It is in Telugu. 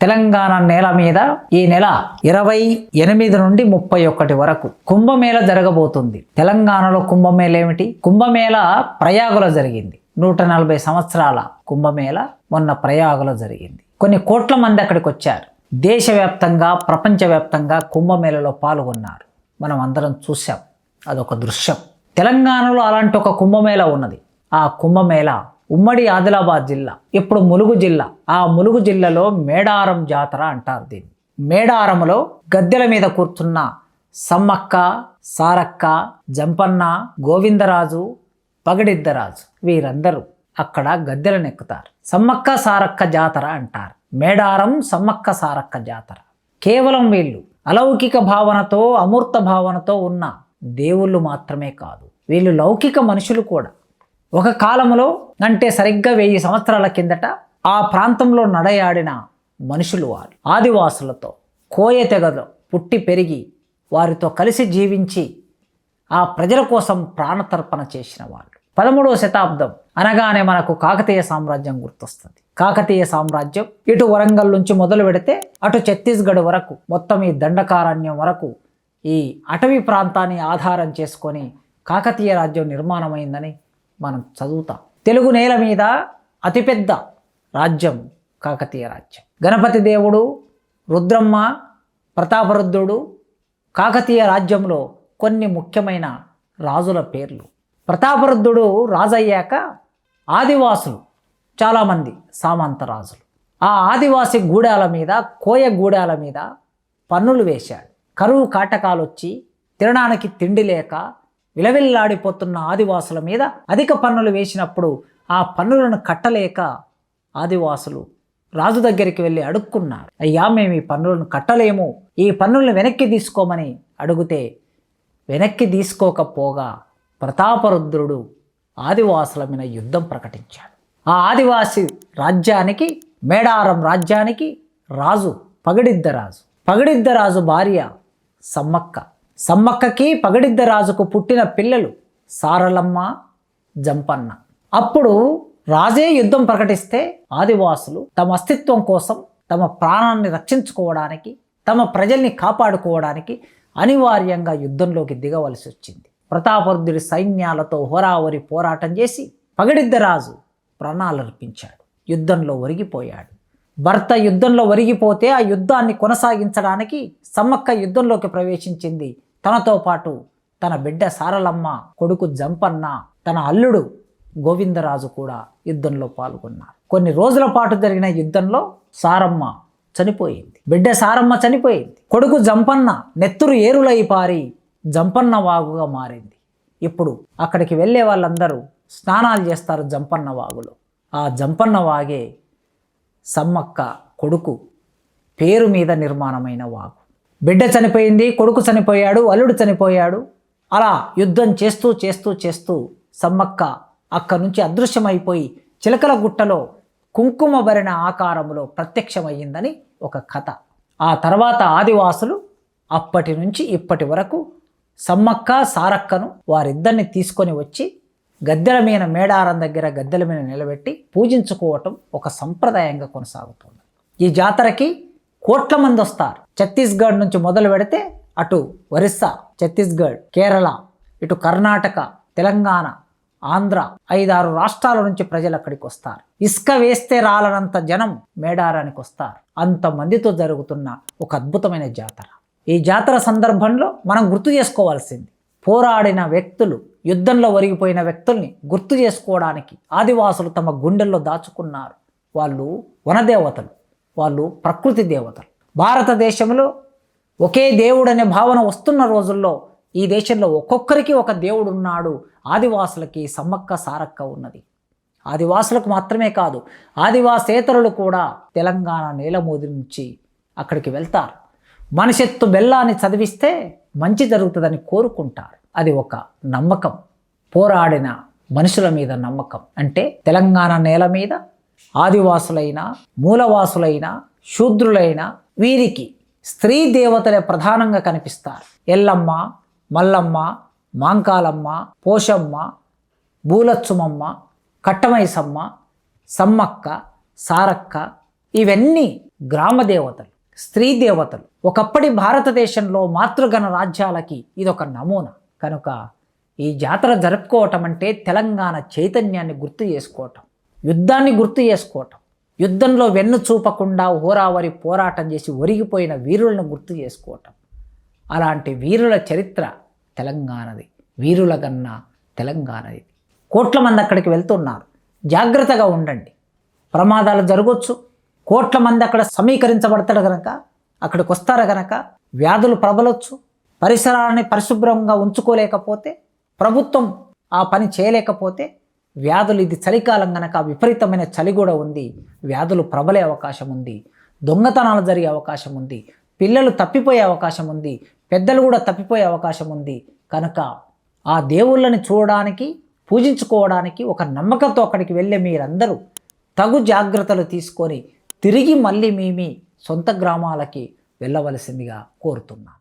తెలంగాణ నేల మీద ఈ నెల 28 నుండి 31 వరకు కుంభమేళ జరగబోతుంది. తెలంగాణలో కుంభమేళ ఏమిటి? కుంభమేళ ప్రయాగలో జరిగింది. 140 సంవత్సరాల కుంభమేళ మొన్న ప్రయాగలో జరిగింది. కొన్ని కోట్ల మంది అక్కడికి వచ్చారు. దేశవ్యాప్తంగా ప్రపంచవ్యాప్తంగా కుంభమేళలో పాల్గొన్నారు. మనం అందరం చూసాం. అదొక దృశ్యం. తెలంగాణలో అలాంటి ఒక కుంభమేళ ఉన్నది. ఆ కుంభమేళ ఉమ్మడి ఆదిలాబాద్ జిల్లా, ఇప్పుడు ములుగు జిల్లా. ఆ ములుగు జిల్లాలో మేడారం జాతర అంటారు దీన్ని. మేడారంలో గద్దెల మీద కూర్చున్న సమ్మక్క, సారక్క, జంపన్న, గోవిందరాజు, పగడిద్దరాజు వీరందరూ అక్కడ గద్దెలను ఎక్కుతారు. సమ్మక్క సారక్క జాతర అంటారు. మేడారం సమ్మక్క సారక్క జాతర. కేవలం వీళ్ళు అలౌకిక భావనతో, అమూర్త భావనతో ఉన్న దేవుళ్ళు మాత్రమే కాదు, వీళ్ళు లౌకిక మనుషులు కూడా. ఒక కాలంలో అంటే సరిగ్గా 1000 సంవత్సరాల కిందట ఆ ప్రాంతంలో నడయాడిన మనుషులు వారు. ఆదివాసులతో కోయ తెగలో పుట్టి పెరిగి వారితో కలిసి జీవించి ఆ ప్రజల కోసం ప్రాణతర్పణ చేసిన వాళ్ళు. 13వ శతాబ్దం అనగానే మనకు కాకతీయ సామ్రాజ్యం గుర్తొస్తుంది. కాకతీయ సామ్రాజ్యం ఇటు వరంగల్ నుంచి మొదలు పెడితే అటు ఛత్తీస్గఢ్ వరకు, మొత్తం ఈ దండకారణ్యం వరకు ఈ అటవీ ప్రాంతాన్ని ఆధారం చేసుకొని కాకతీయ రాజ్యం నిర్మాణమైందని మనం చదువుతాం. తెలుగు నేల మీద అతిపెద్ద రాజ్యం కాకతీయ రాజ్యం. గణపతి దేవుడు, రుద్రమ్మ, ప్రతాపరుద్రుడు కాకతీయ రాజ్యంలో కొన్ని ముఖ్యమైన రాజుల పేర్లు. ప్రతాపరుద్రుడు రాజయ్యాక ఆదివాసులు చాలామంది సామంత రాజులు ఆ ఆదివాసి గూడాల మీద, కోయ గూడాల మీద పన్నులు వేశాడు. కరువు కాటకాలు వచ్చి తినడానికి తిండి లేక విలవిల్లాడిపోతున్న ఆదివాసుల మీద అధిక పన్నులు వేసినప్పుడు ఆ పన్నులను కట్టలేక ఆదివాసులు రాజు దగ్గరికి వెళ్ళి అడుక్కున్నారు. అయ్యా, మేము ఈ పన్నులను కట్టలేము, ఈ పన్నులను వెనక్కి తీసుకోమని అడిగితే వెనక్కి తీసుకోకపోగా ప్రతాపరుద్రుడు ఆదివాసుల మీద యుద్ధం ప్రకటించాడు. ఆ ఆదివాసి రాజ్యానికి, మేడారం రాజ్యానికి రాజు పగడిద్దరాజు. పగడిద్దరాజు భార్య సమ్మక్క. సమ్మక్కకి పగడిద్దరాజుకు పుట్టిన పిల్లలు సారలమ్మ, జంపన్న. అప్పుడు రాజే యుద్ధం ప్రకటిస్తే ఆదివాసులు తమ అస్తిత్వం కోసం, తమ ప్రాణాన్ని రక్షించుకోవడానికి, తమ ప్రజల్ని కాపాడుకోవడానికి అనివార్యంగా యుద్ధంలోకి దిగవలసి వచ్చింది. ప్రతాపరుద్రుడి సైన్యాలతో హోరావరి పోరాటం చేసి పగడిద్దరాజు ప్రాణాలర్పించాడు. యుద్ధంలో ఒరిగిపోయాడు. భర్త యుద్ధంలో ఒరిగిపోతే ఆ యుద్ధాన్ని కొనసాగించడానికి సమ్మక్క యుద్ధంలోకి ప్రవేశించింది. తనతో పాటు తన బిడ్డ సారలమ్మ, కొడుకు జంపన్న, తన అల్లుడు గోవిందరాజు కూడా యుద్ధంలో పాల్గొన్నారు. కొన్ని రోజుల పాటు జరిగిన యుద్ధంలో సారమ్మ చనిపోయింది. బిడ్డ సారమ్మ చనిపోయింది. కొడుకు జంపన్న నెత్తురు ఏరులై పారి జంపన్న వాగుగా మారింది. ఇప్పుడు అక్కడికి వెళ్ళే వాళ్ళందరూ స్నానాలు చేస్తారు జంపన్న వాగులో. ఆ జంపన్న వాగే సమ్మక్క కొడుకు పేరు మీద నిర్మాణమైన వాగు. బిడ్డ చనిపోయింది, కొడుకు చనిపోయాడు, అల్లుడు చనిపోయాడు. అలా యుద్ధం చేస్తూ చేస్తూ చేస్తూ సమ్మక్క అక్కడి నుంచి అదృశ్యమైపోయి చిలకల గుట్టలో కుంకుమ భరిన ఆకారంలో ప్రత్యక్షమయ్యిందని ఒక కథ. ఆ తర్వాత ఆదివాసులు అప్పటి నుంచి ఇప్పటి వరకు సమ్మక్క, సారక్కను వారిద్దరిని తీసుకొని వచ్చి గద్దెల మీద, మేడారం దగ్గర గద్దెల మీద నిలబెట్టి పూజించుకోవటం ఒక సంప్రదాయంగా కొనసాగుతుంది. ఈ జాతరకి కోట్ల మంది వస్తారు. ఛత్తీస్గఢ్ నుంచి మొదలు పెడితే అటు ఒరిస్సా, ఛత్తీస్గఢ్, కేరళ, ఇటు కర్ణాటక, తెలంగాణ, ఆంధ్ర 5-6 రాష్ట్రాల నుంచి ప్రజలు అక్కడికి వస్తారు. ఇసుక వేస్తే రాలనంత జనం మేడారానికి వస్తారు. అంతమందితో జరుగుతున్న ఒక అద్భుతమైన జాతర. ఈ జాతర సందర్భంలో మనం గుర్తు చేసుకోవాల్సింది, పోరాడిన వ్యక్తులు, యుద్ధంలో ఒరిగిపోయిన వ్యక్తుల్ని గుర్తు చేసుకోవడానికి ఆదివాసులు తమ గుండెల్లో దాచుకున్నారు. వాళ్ళు వనదేవతలు, వాళ్ళు ప్రకృతి దేవతలు. భారతదేశంలో ఒకే దేవుడు అనే భావన వస్తున్న రోజుల్లో ఈ దేశంలో ఒక్కొక్కరికి ఒక దేవుడు ఉన్నాడు. ఆదివాసులకి సమ్మక్క సారక్క ఉన్నది. ఆదివాసులకు మాత్రమే కాదు, ఆదివాసేతరులు కూడా తెలంగాణ నేలమూది నుంచి అక్కడికి వెళ్తారు. మనిషెత్తు బెల్లాన్ని చదివిస్తే మంచి జరుగుతుందని కోరుకుంటారు. అది ఒక నమ్మకం, పోరాడిన మనుషుల మీద నమ్మకం. అంటే తెలంగాణ నేల మీద ఆదివాసులైన, మూలవాసులైన, శూద్రులైన వీరికి స్త్రీ దేవతలే ప్రధానంగా కనిపిస్తారు. ఎల్లమ్మ, మల్లమ్మ, మాంకాలమ్మ, పోషమ్మ, బూలచ్చుమమ్మ, కట్టమైసమ్మ, సమ్మక్క, సారక్క ఇవన్నీ గ్రామ దేవతలు, స్త్రీ దేవతలు. ఒకప్పటి భారతదేశంలో మాతృగణ రాజ్యాలకి ఇదొక నమూనా. కనుక ఈ జాతర జరుపుకోవటం అంటే తెలంగాణ చైతన్యాన్ని గుర్తు చేసుకోవటం, యుద్ధాన్ని గుర్తు చేసుకోవటం, యుద్ధంలో వెన్ను చూపకుండా హోరావరి పోరాటం చేసి ఒరిగిపోయిన వీరులను గుర్తు చేసుకోవటం. అలాంటి వీరుల చరిత్ర తెలంగాణది, వీరుల గన్న తెలంగాణది. కోట్ల మంది అక్కడికి వెళ్తున్నారు, జాగ్రత్తగా ఉండండి, ప్రమాదాలు జరగవచ్చు. కోట్ల మంది అక్కడ సమీకరించబడతాడు కనుక, అక్కడికి వస్తారు కనుక వ్యాధులు ప్రబలొచ్చు. పరిసరాలని పరిశుభ్రంగా ఉంచుకోలేకపోతే, ప్రభుత్వం ఆ పని చేయలేకపోతే వ్యాధులు, ఇది చలికాలం కనుక విపరీతమైన చలి కూడా ఉంది, వ్యాధులు ప్రబలే అవకాశం ఉంది, దొంగతనాలు జరిగే అవకాశం ఉంది, పిల్లలు తప్పిపోయే అవకాశం ఉంది, పెద్దలు కూడా తప్పిపోయే అవకాశం ఉంది. కనుక ఆ దేవుళ్ళని చూడడానికి, పూజించుకోవడానికి ఒక నమ్మకంతో అక్కడికి వెళ్ళే మీరందరూ తగు జాగ్రత్తలు తీసుకొని తిరిగి మళ్ళీ మీ సొంత గ్రామాలకి వెళ్ళవలసిందిగా కోరుతున్నా.